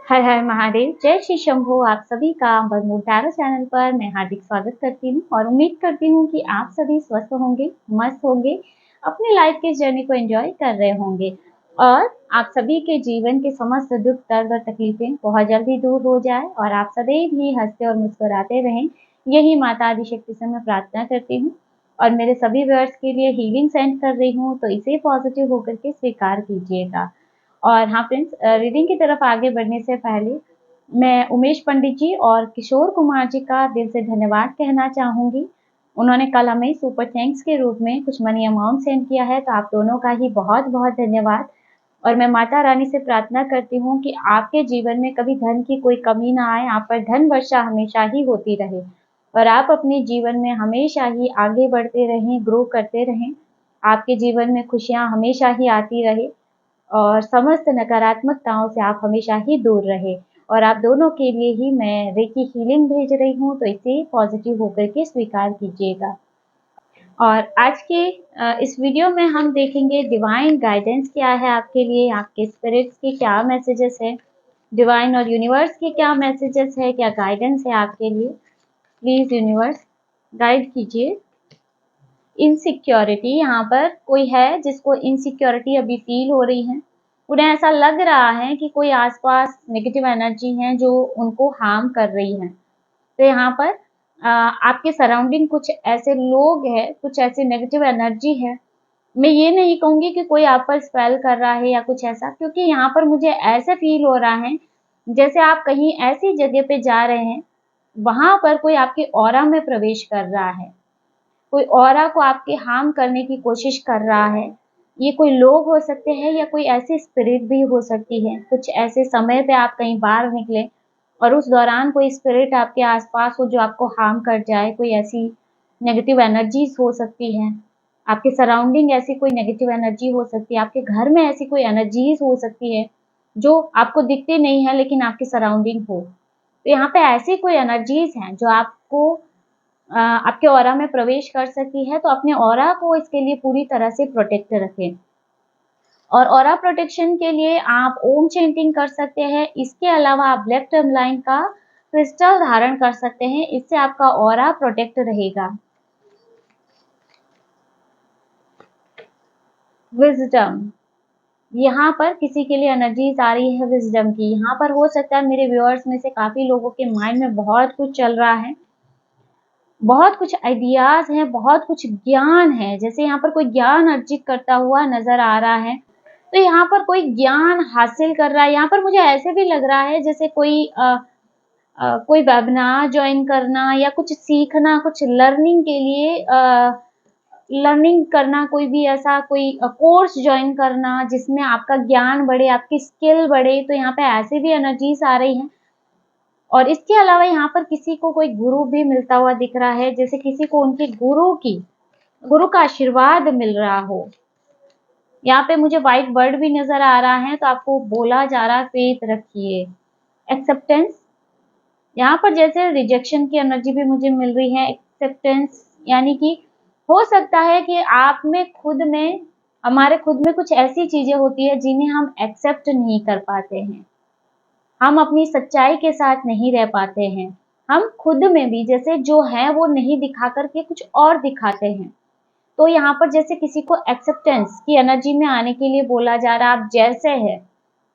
हर हर महादेव, जय श्री शंभू। आप सभी का बरमूल टैरो चैनल पर मैं हार्दिक स्वागत करती हूँ और उम्मीद करती हूँ कि आप सभी स्वस्थ होंगे, मस्त होंगे, अपनी लाइफ के जर्नी को एंजॉय कर रहे होंगे और आप सभी के जीवन के समस्त दुख, दर्द और तकलीफें बहुत जल्दी दूर हो जाए और आप सदैव ही हंसते और मुस्कुराते रहें। यही माता आदिशक्ति से मैं प्रार्थना करती हूँ और मेरे सभी व्यूअर्स के लिए हीलिंग सेंड कर रही हूँ, तो इसे पॉजिटिव होकर के स्वीकार कीजिएगा। और हाँ फ्रेंड्स, रीडिंग की तरफ आगे बढ़ने से पहले मैं उमेश पंडित जी और किशोर कुमार जी का दिल से धन्यवाद कहना चाहूँगी। उन्होंने कल हमें सुपर थैंक्स के रूप में कुछ मनी अमाउंट सेंड किया है, तो आप दोनों का ही बहुत-बहुत धन्यवाद। और मैं माता रानी से प्रार्थना करती हूँ कि आपके जीवन में कभी धन की कोई कमी ना आए, आप पर धन वर्षा हमेशा ही होती रहे और आप अपने जीवन में हमेशा ही आगे बढ़ते रहें, ग्रो करते रहें। आपके जीवन में खुशियाँ हमेशा ही आती रहे और समस्त नकारात्मकताओं से आप हमेशा ही दूर रहे। और आप दोनों के लिए ही मैं रेकी हीलिंग भेज रही हूँ, तो इसे पॉजिटिव होकर के स्वीकार कीजिएगा। और आज के इस वीडियो में हम देखेंगे डिवाइन गाइडेंस क्या है आपके लिए, आपके स्पिरिट्स के क्या मैसेजेस है, डिवाइन और यूनिवर्स के क्या मैसेजेस है, क्या गाइडेंस है आपके लिए। प्लीज यूनिवर्स गाइड कीजिए। इनसिक्योरिटी, यहाँ पर कोई है जिसको इनसिक्योरिटी अभी फील हो रही है। उन्हें ऐसा लग रहा है कि कोई आसपास नेगेटिव एनर्जी है जो उनको हार्म कर रही है। तो यहाँ पर आपके सराउंडिंग कुछ ऐसे लोग हैं, कुछ ऐसे नेगेटिव एनर्जी है। मैं ये नहीं कहूँगी कि कोई आप पर स्पेल कर रहा है या कुछ ऐसा, क्योंकि यहाँ पर मुझे ऐसे फील हो रहा है जैसे आप कहीं ऐसी जगह पे जा रहे हैं, वहाँ पर कोई आपके ऑरा में प्रवेश कर रहा है, कोई औरा को आपके हार्म करने की कोशिश कर रहा है। ये कोई लोग हो सकते हैं या कोई ऐसी स्पिरिट भी हो सकती है। कुछ ऐसे समय पे आप कहीं बाहर निकले और उस दौरान कोई स्पिरिट आपके आसपास हो जो आपको हार्म कर जाए। कोई ऐसी नेगेटिव एनर्जीज हो सकती हैं, आपके सराउंडिंग ऐसी कोई नेगेटिव एनर्जी हो सकती है, आपके घर में ऐसी कोई एनर्जीज हो सकती है जो आपको दिखती नहीं है लेकिन आपके सराउंडिंग हो। तो यहाँ पे ऐसी कोई एनर्जीज हैं जो आपको आपके ऑरा में प्रवेश कर सकती है, तो अपने ऑरा को इसके लिए पूरी तरह से प्रोटेक्ट रखें। और ऑरा प्रोटेक्शन के लिए आप ओम चैंटिंग कर सकते हैं। इसके अलावा आप ब्लैक टर्मलाइन का क्रिस्टल धारण कर सकते हैं, इससे आपका ऑरा प्रोटेक्ट रहेगा। विजडम, यहाँ पर किसी के लिए एनर्जीज आ रही है विजडम की। यहाँ पर हो सकता है मेरे व्यूअर्स में से काफी लोगों के माइंड में बहुत कुछ चल रहा है, बहुत कुछ आइडियाज हैं, बहुत कुछ ज्ञान है। जैसे यहाँ पर कोई ज्ञान अर्जित करता हुआ नजर आ रहा है, तो यहाँ पर कोई ज्ञान हासिल कर रहा है। यहाँ पर मुझे ऐसे भी लग रहा है जैसे कोई वेबिनार ज्वाइन करना या कुछ सीखना, कुछ लर्निंग के लिए लर्निंग करना, कोई भी ऐसा कोई कोर्स ज्वाइन करना जिसमें आपका ज्ञान बढ़े, आपकी स्किल बढ़े। तो यहाँ पे ऐसे भी एनर्जीज आ रही हैं। और इसके अलावा यहाँ पर किसी को कोई गुरु भी मिलता हुआ दिख रहा है, जैसे किसी को उनके गुरु का आशीर्वाद मिल रहा हो। यहाँ पे मुझे व्हाइट बर्ड भी नजर आ रहा है, तो आपको बोला जा रहा है फेथ रखिए। एक्सेप्टेंस, यहाँ पर जैसे रिजेक्शन की एनर्जी भी मुझे मिल रही है। एक्सेप्टेंस यानी कि हो सकता है कि आप में खुद में, हमारे खुद में कुछ ऐसी चीजें होती है जिन्हें हम एक्सेप्ट नहीं कर पाते हैं, हम अपनी सच्चाई के साथ नहीं रह पाते हैं। हम खुद में भी जैसे जो है वो नहीं दिखा करके कुछ और दिखाते हैं। तो यहाँ पर जैसे किसी को एक्सेप्टेंस की एनर्जी में आने के लिए बोला जा रहा है, आप जैसे हैं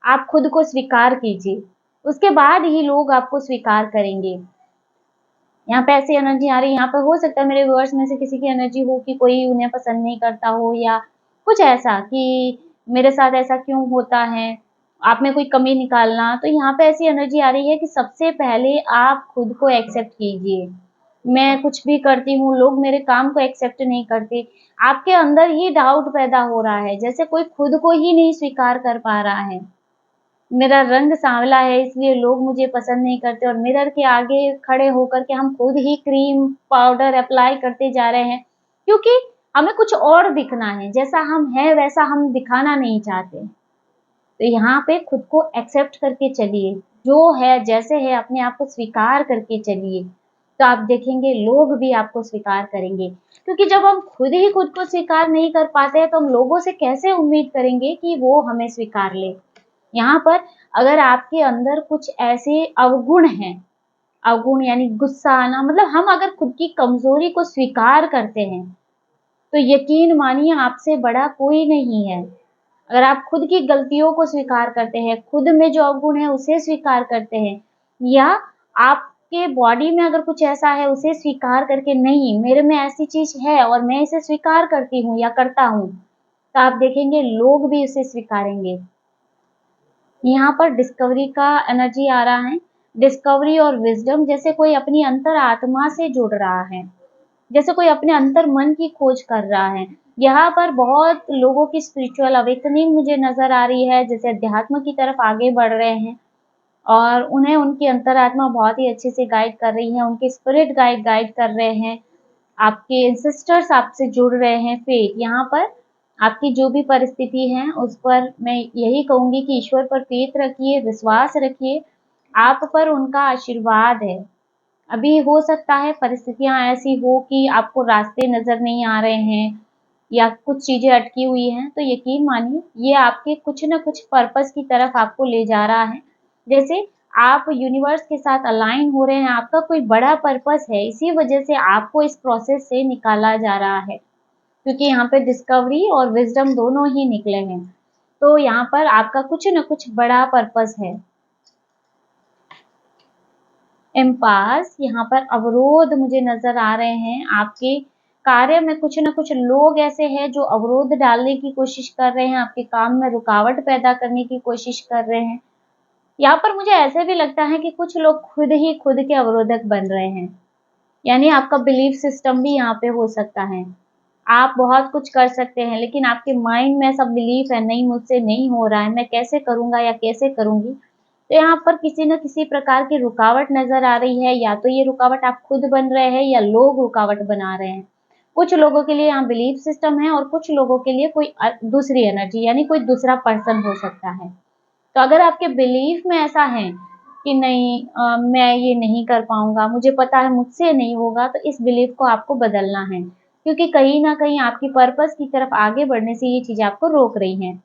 आप खुद को स्वीकार कीजिए, उसके बाद ही लोग आपको स्वीकार करेंगे। यहाँ पे ऐसी एनर्जी आ रही है। यहाँ पर हो सकता है मेरे व्यूअर्स में से किसी की एनर्जी हो कि कोई उन्हें पसंद नहीं करता हो या कुछ ऐसा कि मेरे साथ ऐसा क्यों होता है, आप में कोई कमी निकालना। तो यहाँ पे ऐसी एनर्जी आ रही है कि सबसे पहले आप खुद को एक्सेप्ट कीजिए। मैं कुछ भी करती हूँ, लोग मेरे काम को एक्सेप्ट नहीं करते। आपके अंदर ही डाउट पैदा हो रहा है, जैसे कोई खुद को ही नहीं स्वीकार कर पा रहा है। मेरा रंग सांवला है इसलिए लोग मुझे पसंद नहीं करते, और मिरर के आगे खड़े होकर के हम खुद ही क्रीम पाउडर अप्लाई करते जा रहे हैं क्योंकि हमें कुछ और दिखना है, जैसा हम हैं वैसा हम दिखाना नहीं चाहते। तो यहाँ पे खुद को एक्सेप्ट करके चलिए, जो है जैसे है अपने आप को स्वीकार करके चलिए, तो आप देखेंगे लोग भी आपको स्वीकार करेंगे। क्योंकि जब हम खुद ही खुद को स्वीकार नहीं कर पाते हैं तो हम लोगों से कैसे उम्मीद करेंगे कि वो हमें स्वीकार ले। यहाँ पर अगर आपके अंदर कुछ ऐसे अवगुण हैं, अवगुण यानी गुस्सा आना, मतलब हम अगर खुद की कमजोरी को स्वीकार करते हैं तो यकीन मानिए आपसे बड़ा कोई नहीं है। अगर आप खुद की गलतियों को स्वीकार करते हैं, खुद में जो अवगुण है उसे स्वीकार करते हैं, या आपके बॉडी में अगर कुछ ऐसा है उसे स्वीकार करके नहीं मेरे में ऐसी चीज है और मैं इसे स्वीकार करती हूँ या करता हूँ, तो आप देखेंगे लोग भी इसे स्वीकारेंगे। यहाँ पर डिस्कवरी का एनर्जी आ रहा है। डिस्कवरी और विजडम, जैसे कोई अपनी अंतर आत्मा से जुड़ रहा है, जैसे कोई अपने अंतर मन की खोज कर रहा है। यहाँ पर बहुत लोगों की स्पिरिचुअल अवेकनिंग मुझे नजर आ रही है, जैसे अध्यात्म की तरफ आगे बढ़ रहे हैं और उन्हें उनकी अंतरात्मा बहुत ही अच्छे से गाइड कर रही है, उनके स्पिरिट गाइड गाइड कर रहे हैं, आपके एंसेस्टर्स आपसे जुड़ रहे हैं। फेथ, यहाँ पर आपकी जो भी परिस्थिति है उस पर मैं यही कहूंगी कि ईश्वर पर फेथ रखिए, विश्वास रखिए, आप पर उनका आशीर्वाद है। अभी हो सकता है परिस्थितियां ऐसी हो कि आपको रास्ते नजर नहीं आ रहे हैं या कुछ चीजें अटकी हुई हैं, तो यकीन मानिए ये आपके कुछ ना कुछ पर्पस की तरफ आपको ले जा रहा है। जैसे आप यूनिवर्स के साथ अलाइन हो रहे हैं, आपका कोई बड़ा पर्पस है, इसी वजह से आपको इस प्रोसेस से निकाला जा रहा है, क्योंकि यहाँ पे डिस्कवरी और विजडम दोनों ही निकले हैं। तो यहाँ पर आपका कुछ न कुछ बड़ा पर्पस है। एम्पास, यहाँ पर अवरोध मुझे नजर आ रहे हैं, आपके कार्य में कुछ न कुछ लोग ऐसे हैं जो अवरोध डालने की कोशिश कर रहे हैं, आपके काम में रुकावट पैदा करने की कोशिश कर रहे हैं। यहाँ पर मुझे ऐसे भी लगता है कि कुछ लोग खुद ही खुद के अवरोधक बन रहे हैं, यानी आपका बिलीफ सिस्टम भी यहाँ पे हो सकता है। आप बहुत कुछ कर सकते हैं लेकिन आपके माइंड में ऐसा बिलीफ है, नहीं मुझसे नहीं हो रहा है, मैं कैसे करूंगा या कैसे करूंगी। तो यहाँ पर किसी न किसी प्रकार की रुकावट नजर आ रही है, या तो ये रुकावट आप खुद बन रहे हैं या लोग रुकावट बना रहे हैं। कुछ लोगों के लिए यहाँ बिलीफ सिस्टम है और कुछ लोगों के लिए कोई दूसरी एनर्जी यानी कोई दूसरा पर्सन हो सकता है। तो अगर आपके बिलीफ में ऐसा है कि नहीं मैं ये नहीं कर पाऊंगा, मुझे पता है मुझसे नहीं होगा, तो इस बिलीफ को आपको बदलना है, क्योंकि कहीं ना कहीं आपकी पर्पस की तरफ आगे बढ़ने से ये चीजें आपको रोक रही हैं।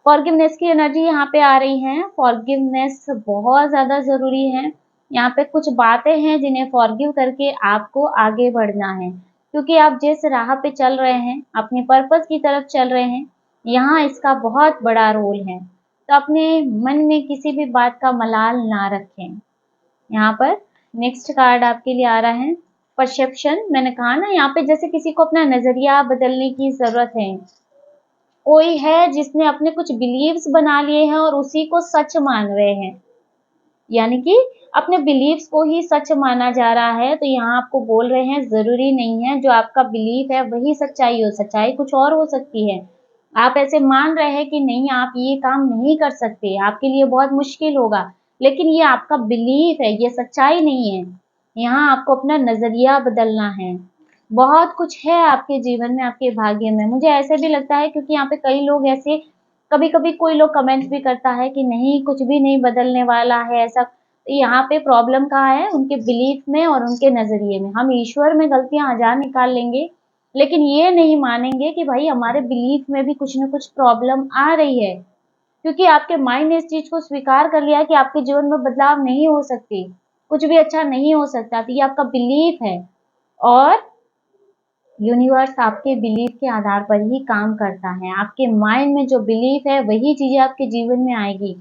फॉरगिवनेस की एनर्जी यहाँ पे आ रही है। फॉरगिवनेस बहुत ज्यादा जरूरी है। यहाँ पे कुछ बातें हैं जिन्हें फॉरगिव करके आपको आगे बढ़ना है, क्योंकि आप जिस राह पे चल रहे हैं, अपने पर्पस की तरफ चल रहे हैं, यहाँ इसका बहुत बड़ा रोल है। तो अपने मन में किसी भी बात का मलाल ना रखें। यहाँ पर नेक्स्ट कार्ड आपके लिए आ रहा है परसेप्शन। मैंने कहा ना, यहाँ पे जैसे किसी को अपना नजरिया बदलने की जरूरत है। कोई है जिसने अपने कुछ बिलीव्स बना लिए हैं और उसी को सच मान रहे हैं, यानी कि अपने बिलीव्स को ही सच माना जा रहा है। तो यहाँ आपको बोल रहे हैं जरूरी नहीं है जो आपका बिलीफ है वही सच्चाई हो, सच्चाई कुछ और हो सकती है। आप ऐसे मान रहे हैं कि नहीं आप ये काम नहीं कर सकते, आपके लिए बहुत मुश्किल होगा, लेकिन ये आपका बिलीफ है, ये सच्चाई नहीं है। यहाँ आपको अपना नजरिया बदलना है। बहुत कुछ है आपके जीवन में, आपके भाग्य में। मुझे ऐसे भी लगता है क्योंकि यहाँ पे कई लोग ऐसे, कभी कभी कोई लोग कमेंट भी करता है कि नहीं कुछ भी नहीं बदलने वाला है ऐसा। तो यहाँ पे प्रॉब्लम कहाँ है, उनके बिलीफ में और उनके नजरिए में। हम ईश्वर में गलतियां हजार निकाल लेंगे, लेकिन ये नहीं मानेंगे कि भाई हमारे बिलीफ में भी कुछ ना कुछ प्रॉब्लम आ रही है, क्योंकि आपके माइंड ने इस चीज को स्वीकार कर लिया कि आपके जीवन में बदलाव नहीं हो सकती, कुछ भी अच्छा नहीं हो सकता। तो ये आपका बिलीफ है और यूनिवर्स आपके बिलीफ के आधार पर ही काम करता है। आपके माइंड में जो बिलीफ है वही चीजें आपके जीवन में आएगी।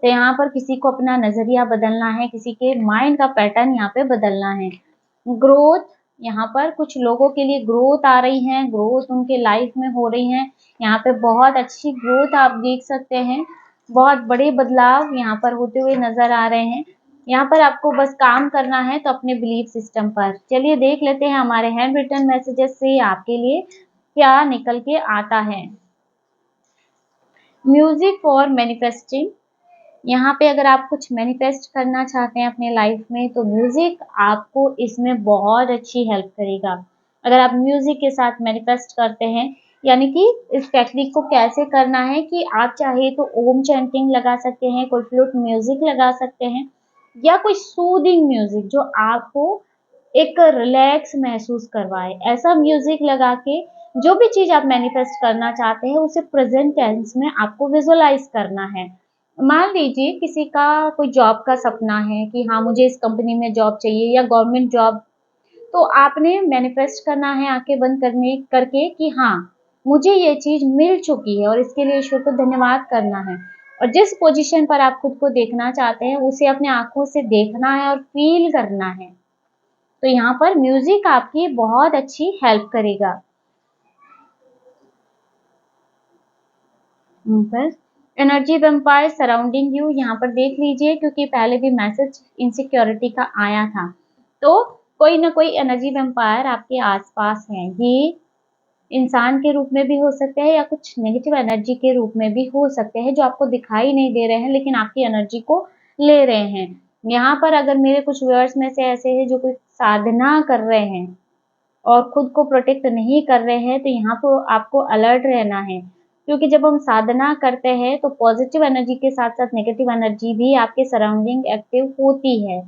तो यहाँ पर किसी को अपना नजरिया बदलना है, किसी के माइंड का पैटर्न यहाँ पे बदलना है। ग्रोथ, यहाँ पर कुछ लोगों के लिए ग्रोथ आ रही है, ग्रोथ उनके लाइफ में हो रही है। यहाँ पे बहुत अच्छी ग्रोथ आप देख सकते हैं, बहुत बड़े बदलाव यहाँ पर होते हुए नजर आ रहे हैं। यहाँ पर आपको बस काम करना है तो अपने बिलीफ सिस्टम पर। चलिए देख लेते हैं हमारे हैंड रिटन मैसेजेस से आपके लिए क्या निकल के आता है। म्यूजिक फॉर मैनिफेस्टिंग, यहाँ पे अगर आप कुछ मैनिफेस्ट करना चाहते हैं अपने लाइफ में तो म्यूजिक आपको इसमें बहुत अच्छी हेल्प करेगा। अगर आप म्यूजिक के साथ मैनिफेस्ट करते हैं, यानी कि इस टेक्निक को कैसे करना है कि आप चाहे तो ओम चैंटिंग लगा सकते हैं, कोई फ्लूट म्यूजिक लगा सकते हैं, या कोई सूदिंग म्यूजिक जो आपको एक रिलैक्स महसूस करवाए। ऐसा म्यूजिक लगा के जो भी चीज आप मैनिफेस्ट करना चाहते हैं उसे प्रेजेंट टेंस में आपको विजुअलाइज करना है। मान लीजिए किसी का कोई जॉब का सपना है कि हाँ मुझे इस कंपनी में जॉब चाहिए या गवर्नमेंट जॉब, तो आपने मैनिफेस्ट करना है आंखें बंद करने करके कि हाँ मुझे ये चीज मिल चुकी है और इसके लिए ईश्वर को धन्यवाद करना है। और जिस पोजीशन पर आप खुद को देखना चाहते हैं उसे अपने आंखों से देखना है और फील करना है। तो यहाँ पर म्यूजिक आपकी बहुत अच्छी हेल्प करेगा। पर एनर्जी वेम्पायर सराउंडिंग यू, यहाँ पर देख लीजिए क्योंकि पहले भी मैसेज इनसिक्योरिटी का आया था, तो कोई ना कोई एनर्जी वेम्पायर आपके आसपास है। ये इंसान के रूप में भी हो सकते हैं या कुछ नेगेटिव एनर्जी के रूप में भी हो सकते हैं जो आपको दिखाई नहीं दे रहे हैं लेकिन आपकी एनर्जी को ले रहे हैं। यहाँ पर अगर मेरे कुछ व्यूअर्स में से ऐसे हैं जो कोई साधना कर रहे हैं और खुद को प्रोटेक्ट नहीं कर रहे हैं, तो यहाँ पर आपको अलर्ट रहना है क्योंकि जब हम साधना करते हैं तो पॉजिटिव एनर्जी के साथ साथ नेगेटिव एनर्जी भी आपके सराउंडिंग एक्टिव होती है।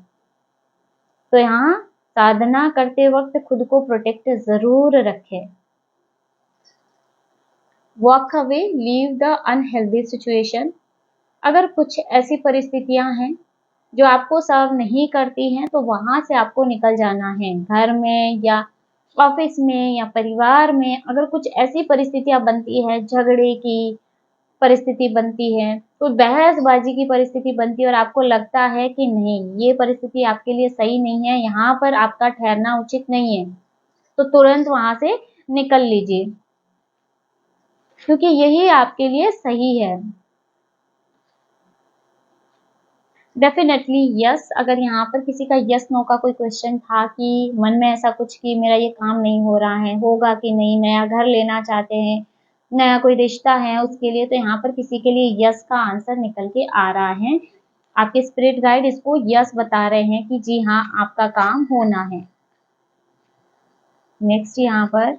तो यहाँ साधना करते वक्त खुद को प्रोटेक्ट जरूर रखें। Walk away, leave the unhealthy situation. अगर कुछ ऐसी परिस्थितियां हैं जो आपको सर्व नहीं करती हैं तो वहां से आपको निकल जाना है। घर में या ऑफिस में या परिवार में अगर कुछ ऐसी परिस्थितियां बनती है, झगड़े की परिस्थिति बनती है, तो बहसबाजी की परिस्थिति बनती है और आपको लगता है कि नहीं ये परिस्थिति आपके लिए सही नहीं है, यहाँ पर आपका ठहरना उचित नहीं है, तो तुरंत वहां से निकल लीजिए क्योंकि यही आपके लिए सही है। Definitely yes. अगर यहाँ पर किसी का यस नो का कोई क्वेश्चन था कि मन में ऐसा कुछ कि मेरा ये काम नहीं हो रहा है, होगा कि नहीं, नया घर लेना चाहते हैं, नया कोई रिश्ता है उसके लिए, तो यहाँ पर किसी के लिए यस का आंसर निकल के आ रहा है। आपके स्पिरिट गाइड इसको यस बता रहे हैं कि जी हाँ आपका काम होना है। नेक्स्ट यहाँ पर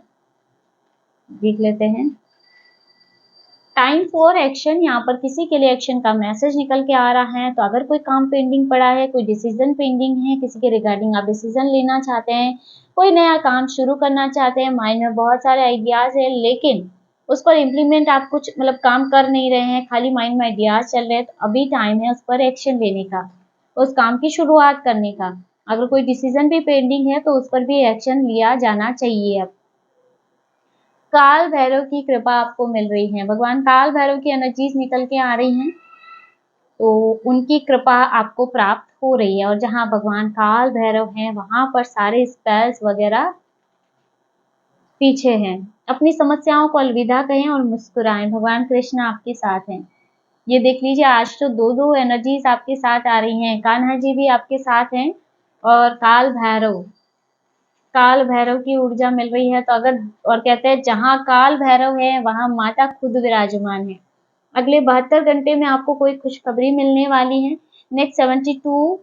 देख लेते हैं टाइम फॉर एक्शन। यहाँ पर किसी के लिए एक्शन का मैसेज निकल के आ रहा है। तो अगर कोई काम पेंडिंग पड़ा है, कोई डिसीजन पेंडिंग है, किसी के रिगार्डिंग आप डिसीजन लेना चाहते हैं, कोई नया काम शुरू करना चाहते हैं, माइंड में बहुत सारे आइडियाज है लेकिन उस पर इम्प्लीमेंट आप कुछ मतलब काम कर नहीं रहे हैं, खाली माइंड में आइडियाज चल रहे हैं, तो अभी टाइम है उस पर एक्शन लेने का, उस काम की शुरुआत करने का। अगर कोई डिसीजन भी पेंडिंग है तो उस पर भी एक्शन लिया जाना चाहिए। अब काल भैरव की कृपा आपको मिल रही है। भगवान काल भैरव की एनर्जीज निकल के आ रही हैं, तो उनकी कृपा आपको प्राप्त हो रही है। और जहाँ भगवान काल भैरव हैं वहां पर सारे स्पेल्स वगैरह पीछे हैं। अपनी समस्याओं को अलविदा कहें और मुस्कुराएं। भगवान कृष्ण आपके साथ हैं। ये देख लीजिए आज तो दो दो एनर्जीज आपके साथ आ रही हैं। कान्हा जी भी आपके साथ हैं और काल भैरव की ऊर्जा मिल रही है। तो अगर और कहते हैं जहां काल भैरव है वहां माता खुद विराजमान है। अगले 72 घंटे में आपको कोई खुशखबरी मिलने वाली है। नेक्स्ट 72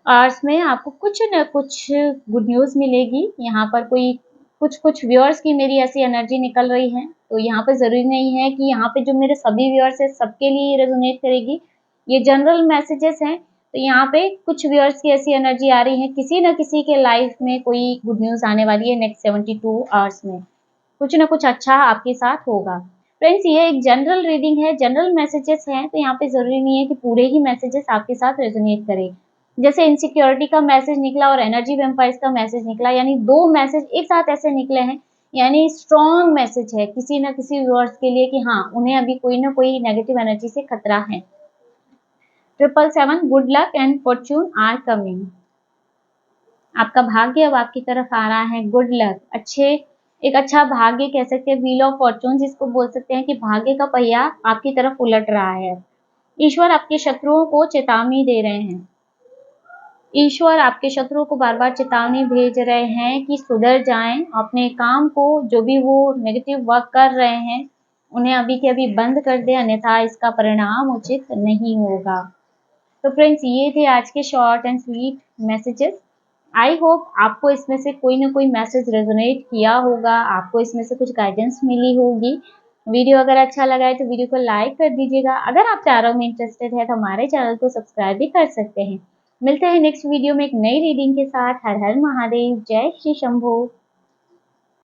आवर्स में आपको कुछ न कुछ गुड न्यूज मिलेगी। यहाँ पर कोई कुछ कुछ व्यूअर्स की मेरी ऐसी एनर्जी निकल रही है, तो यहाँ पर जरूरी नहीं है कि यहाँ पे जो मेरे सभी व्यूअर्स है सबके लिए रेजोनेट करेगी। ये जनरल मैसेजेस हैं, तो यहाँ पे कुछ व्यूअर्स की ऐसी एनर्जी आ रही है, किसी न किसी के लाइफ में कोई गुड न्यूज आने वाली है। नेक्स्ट 72 आवर्स में कुछ ना कुछ अच्छा आपके साथ होगा। फ्रेंड्स ये एक जनरल रीडिंग है, जनरल मैसेजेस हैं, तो यहाँ पे जरूरी नहीं है कि पूरे ही मैसेजेस आपके साथ रेजोनेट करें। जैसे इनसिक्योरिटी का मैसेज निकला और एनर्जी वेम्पायर्स का मैसेज निकला, यानी दो मैसेज एक साथ ऐसे निकले हैं, यानी स्ट्रॉन्ग मैसेज है किसी न किसी व्यूअर्स के लिए कि हाँ उन्हें अभी कोई ना कोई नेगेटिव एनर्जी से खतरा है। 777 good luck and fortune are coming. आपका भाग्य अब आपकी तरफ आ रहा है। गुड लक, एक अच्छा भाग्य कह सकते हैं, व्हील ऑफ फॉर्चून जिसको बोल सकते हैं कि भाग्य का पहिया आपकी तरफ उलट रहा है। ईश्वर आपके शत्रुओं को चेतावनी दे रहे हैं। ईश्वर आपके शत्रुओं को बार बार चेतावनी भेज रहे हैं कि सुधर जाएं, अपने काम को जो भी वो नेगेटिव वर्क कर रहे हैं उन्हें अभी के अभी बंद कर दें, अन्यथा इसका परिणाम उचित नहीं होगा। तो फ्रेंड्स ये थे आज के short and sweet messages. I hope आपको इसमें से कोई ना कोई मैसेज रेजोनेट किया होगा, आपको इसमें से कुछ गाइडेंस मिली होगी। वीडियो अगर अच्छा लगा है तो वीडियो को लाइक कर दीजिएगा। अगर आप चारों में इंटरेस्टेड है तो हमारे चैनल को सब्सक्राइब भी कर सकते हैं। मिलते हैं नेक्स्ट वीडियो में एक नई रीडिंग के साथ। हर हर महादेव, जय श्री शंभू।